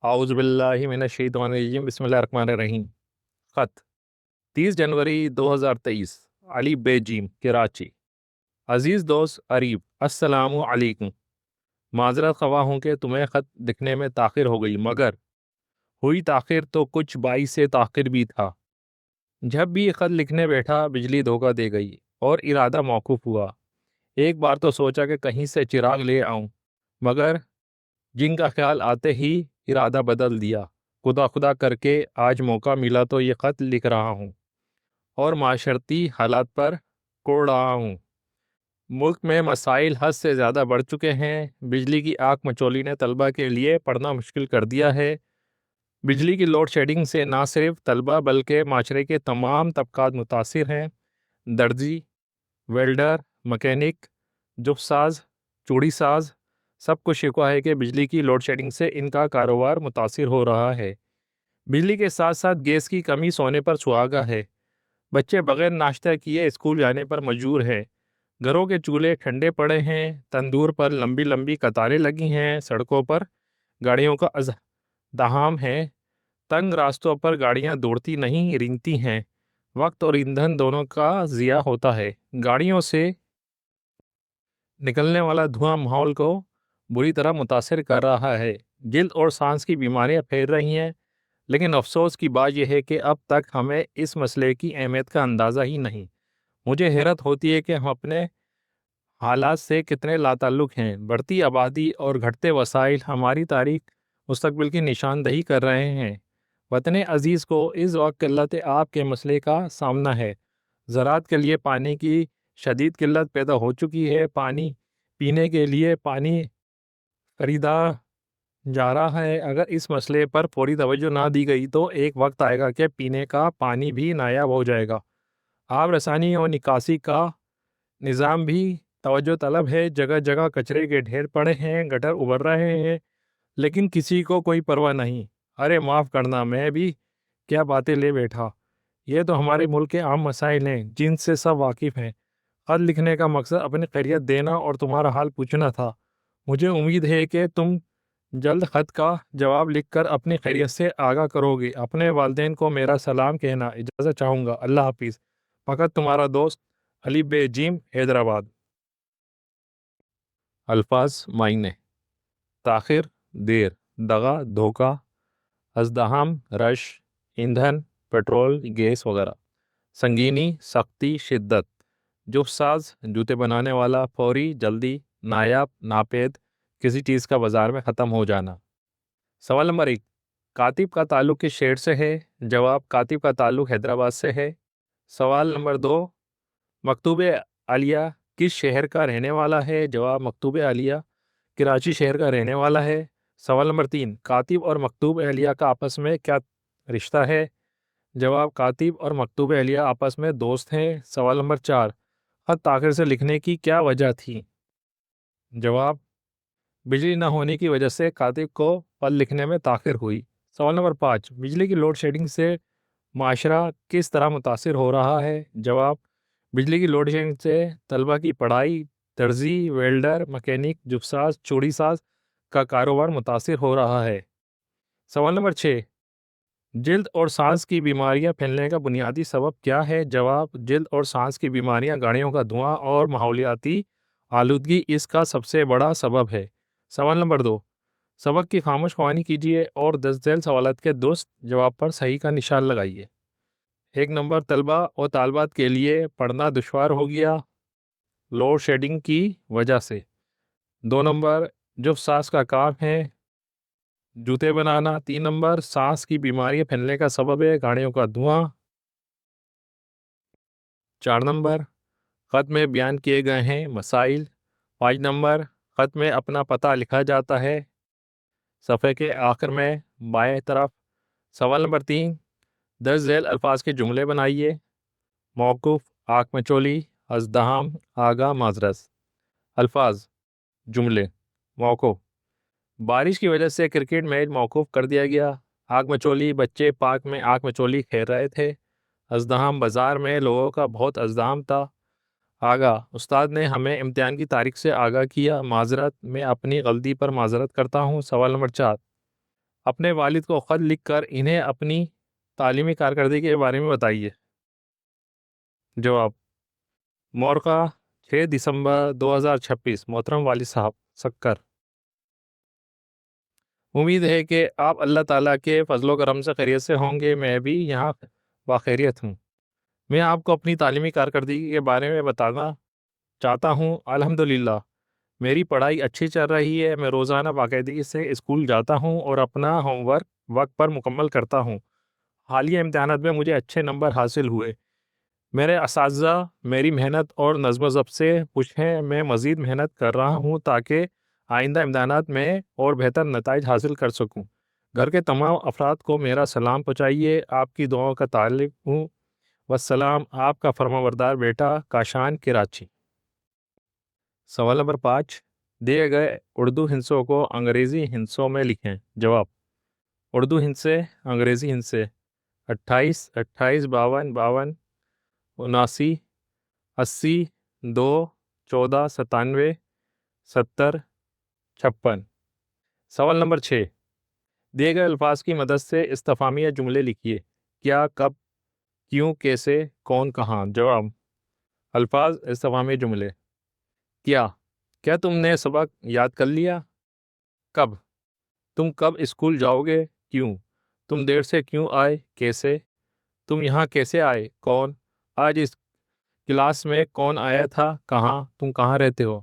आउज़ बिल्लाहि मिनश्शैतानिर्रजीम बिस्मिल्लाहिर्रहमानिर्रहीम। ख़त 30 जनवरी 2023 अली बेजीम कराची। अज़ीज़ दोस्त अरीब, अस्सलामु अलैकुम। माज़रत ख़वाह हूँ कि तुम्हें ख़त लिखने में ताख़िर हो गई, मगर हुई ताख़िर तो कुछ बाइस से ताख़िर भी था। जब भी ख़त लिखने बैठा बिजली धोखा दे गई और इरादा मौकूफ़ हुआ। एक बार तो सोचा कि कहीं से चिराग ले आऊँ, मगर जिन का ख्याल आते ही इरादा बदल दिया। खुदा खुदा करके आज मौका मिला तो ये ख़त लिख रहा हूँ और माशरती हालात पर कोड़ रहा हूँ। मुल्क में मसाइल हद से ज़्यादा बढ़ चुके हैं। बिजली की आग मचोली ने तलबा के लिए पढ़ना मुश्किल कर दिया है। बिजली की लोड शेडिंग से ना सिर्फ तलबा बल्कि माशरे के तमाम तबकात मुतासिर हैं। दर्जी, वेल्डर, मकैनिक, जुफ्साज, चूड़ी साज, सबको शिकवा है कि बिजली की लोड शेडिंग से इनका कारोबार मुतासिर हो रहा है। बिजली के साथ साथ गैस की कमी सोने पर सुहागा है। बच्चे बगैर नाश्ता किए स्कूल जाने पर मजबूर हैं। घरों के चूल्हे ठंडे पड़े हैं। तंदूर पर लंबी लंबी कतारें लगी हैं। सड़कों पर गाड़ियों का अज़्दहाम है। तंग रास्तों पर गाड़ियां दौड़ती नहीं, रेंगती हैं। वक्त और ईंधन दोनों का ज़िया होता है। गाड़ियों से निकलने वाला धुआं माहौल को बुरी तरह मुतासिर कर रहा है। जिल्द और सांस की बीमारियां फैल रही हैं। लेकिन अफसोस की बात यह है कि अब तक हमें इस मसले की अहमियत का अंदाज़ा ही नहीं। मुझे हैरत होती है कि हम अपने हालात से कितने लाताल्लुक़ हैं। बढ़ती आबादी और घटते वसाइल हमारी तारीख मुस्तकबिल की निशानदही कर रहे हैं। वतन अज़ीज़ को इस वक्त किल्लत आब के मसले का सामना है। ज़राअत के लिए पानी की शदीद किल्लत पैदा हो चुकी है। पानी पीने के लिए पानी खरीदा जा रहा है। अगर इस मसले पर फौरी तवज्जो ना दी गई तो एक वक्त आएगा कि पीने का पानी भी नायाब हो जाएगा। आब रसानी और निकासी का निज़ाम भी तवज्जो तलब है। जगह जगह कचरे के ढेर पड़े हैं, गटर उभर रहे हैं, लेकिन किसी को कोई परवाह नहीं। अरे माफ़ करना, मैं भी क्या बातें ले बैठा। ये तो हमारे मुल्क के आम मसाइल हैं जिनसे सब वाकिफ़ हैं। खत लिखने का मकसद अपनी खैरियत देना और तुम्हारा हाल पूछना था। मुझे उम्मीद है कि तुम जल्द ख़त का जवाब लिखकर अपनी खैरियत से आगाह करोगे। अपने वालिदैन को मेरा सलाम कहना। इजाज़त चाहूँगा। अल्लाह हाफिज़। फ़कत तुम्हारा दोस्त अली बेजीम, हैदराबाद। अल्फाज मायने: ताख़िर, देर, दगा, धोखा, अज़्दहाम, रश, ईंधन, पेट्रोल, गैस वगैरह। संगीनी, सख्ती, शिद्दत। जुफ्साज, जूते बनाने वाला, फौरी, जल्दी, नायाब, नापेद, किसी चीज़ का बाजार में ख़त्म हो जाना। सवाल नंबर 1, कातिब का ताल्लुक़ किस शहर से है? जवाब, कातिब का ताल्लुक़ हैदराबाद से है। सवाल नंबर 2, मकतूब आलिया किस शहर का रहने वाला है? जवाब, मकतूब आलिया कराची शहर का रहने वाला है। सवाल नंबर 3, कातिब और मकतूब आलिया का आपस में क्या रिश्ता है? जवाब, कातिब और मकतूब आलिया आपस में दोस्त हैं। सवाल नंबर 4, ख़त ताख़िर से लिखने की क्या वजह थी? जवाब, बिजली न होने की वजह से कातिब को पल लिखने में ताख़िर हुई। सवाल नंबर 5, बिजली की लोड शेडिंग से माशरा किस तरह मुतासिर हो रहा है? जवाब, बिजली की लोड शेडिंग से तलबा की पढ़ाई, दर्जी, वेल्डर, मकैनिक, जुफसाज, चूड़ी साज का कारोबार मुतासिर हो रहा है। सवाल नंबर 6, जिल्द और सांस की बीमारियां फैलने का बुनियादी सबब क्या है? जवाब, जिल्द और सांस की बीमारियां गाड़ियों का धुआं और माहौलियाती आलूदगी इसका सबसे बड़ा सबब है। सवाल नंबर 2, सबक की खामोश ख्वानी कीजिए और 10 झेल सवालात के दुरुस्त जवाब पर सही का निशान लगाइए। 1 नंबर, तलबा और तालबात के लिए पढ़ना दुश्वार हो गया लोड शेडिंग की वजह से। 2 नंबर, जो सांस का काम है जूते बनाना। 3 नंबर, सांस की बीमारी फैलने का सबब है गाड़ियों का धुआं। 4 नंबर, ख़त में बयान किए गए हैं मसाइल। 5 नंबर, ख़त में अपना पता लिखा जाता है सफ़े के आखिर में बाएं तरफ। सवाल नंबर 3, 10 झेल अल्फाज के जुमले बनाइए। मौकूफ़, आँख मचोली, अज़्दहाम, आगा, माजरस। अल्फाज, जुमले। मौकूफ़, बारिश की वजह से क्रिकेट मैच मौकूफ़ कर दिया गया। आग मचोली, बच्चे पार्क में आग मचोली खेल रहे थे। अज़्दहाम, बाज़ार में लोगों का बहुत अज़्दहाम था। आगा, उस्ताद ने हमें इम्तिहान की तारीख से आगाह किया। माजरत, मैं अपनी गलती पर माजरत करता हूँ। सवाल नंबर 4, اپنے والد کو خط لکھ کر انہیں اپنی تعلیمی کارکردگی کے بارے میں بتائیے۔ جواب: مورخہ 6 دسمبر 2026۔ محترم والد صاحب، سکر، امید ہے کہ آپ اللہ تعالیٰ کے فضل و کرم سے خیریت سے ہوں گے۔ میں بھی یہاں باخیریت ہوں۔ میں آپ کو اپنی تعلیمی کارکردگی کے بارے میں بتانا چاہتا ہوں۔ الحمدللہ میری پڑھائی اچھی چل رہی ہے۔ میں روزانہ باقاعدگی سے اسکول جاتا ہوں اور اپنا ہوم ورک وقت پر مکمل کرتا ہوں۔ حالیہ امتحانات میں مجھے اچھے نمبر حاصل ہوئے۔ میرے اساتذہ میری محنت اور نظم و ضبط سے خوش ہیں۔ میں مزید محنت کر رہا ہوں تاکہ آئندہ امتحانات میں اور بہتر نتائج حاصل کر سکوں۔ گھر کے تمام افراد کو میرا سلام پہنچائیے۔ آپ کی دعاؤں کا طالب ہوں۔ والسلام، آپ کا فرمانبردار بیٹا، کاشان، کراچی۔ سوال نمبر 5، دیے گئے اردو ہندسوں کو انگریزی ہندسوں میں لکھیں۔ جواب: اردو ہندسے، انگریزی ہندسے: 28، 28، 52، 52، 79، 80، 2، 14، 97، 70، 56۔ سوال نمبر 6، دیے گئے الفاظ کی مدد سے استفہامیہ جملے لکھیے۔ کیا، کب، کیوں، کیسے، کون، کہاں۔ جواب: الفاظ استفہامی جملے۔ کیا تم نے سبق یاد کر لیا؟ کب، تم کب اسکول جاؤ گے؟ کیوں، تم دیر سے کیوں آئے؟ کیسے، تم یہاں کیسے آئے؟ کون، آج اس کلاس میں کون آیا تھا؟ کہاں، تم کہاں رہتے ہو؟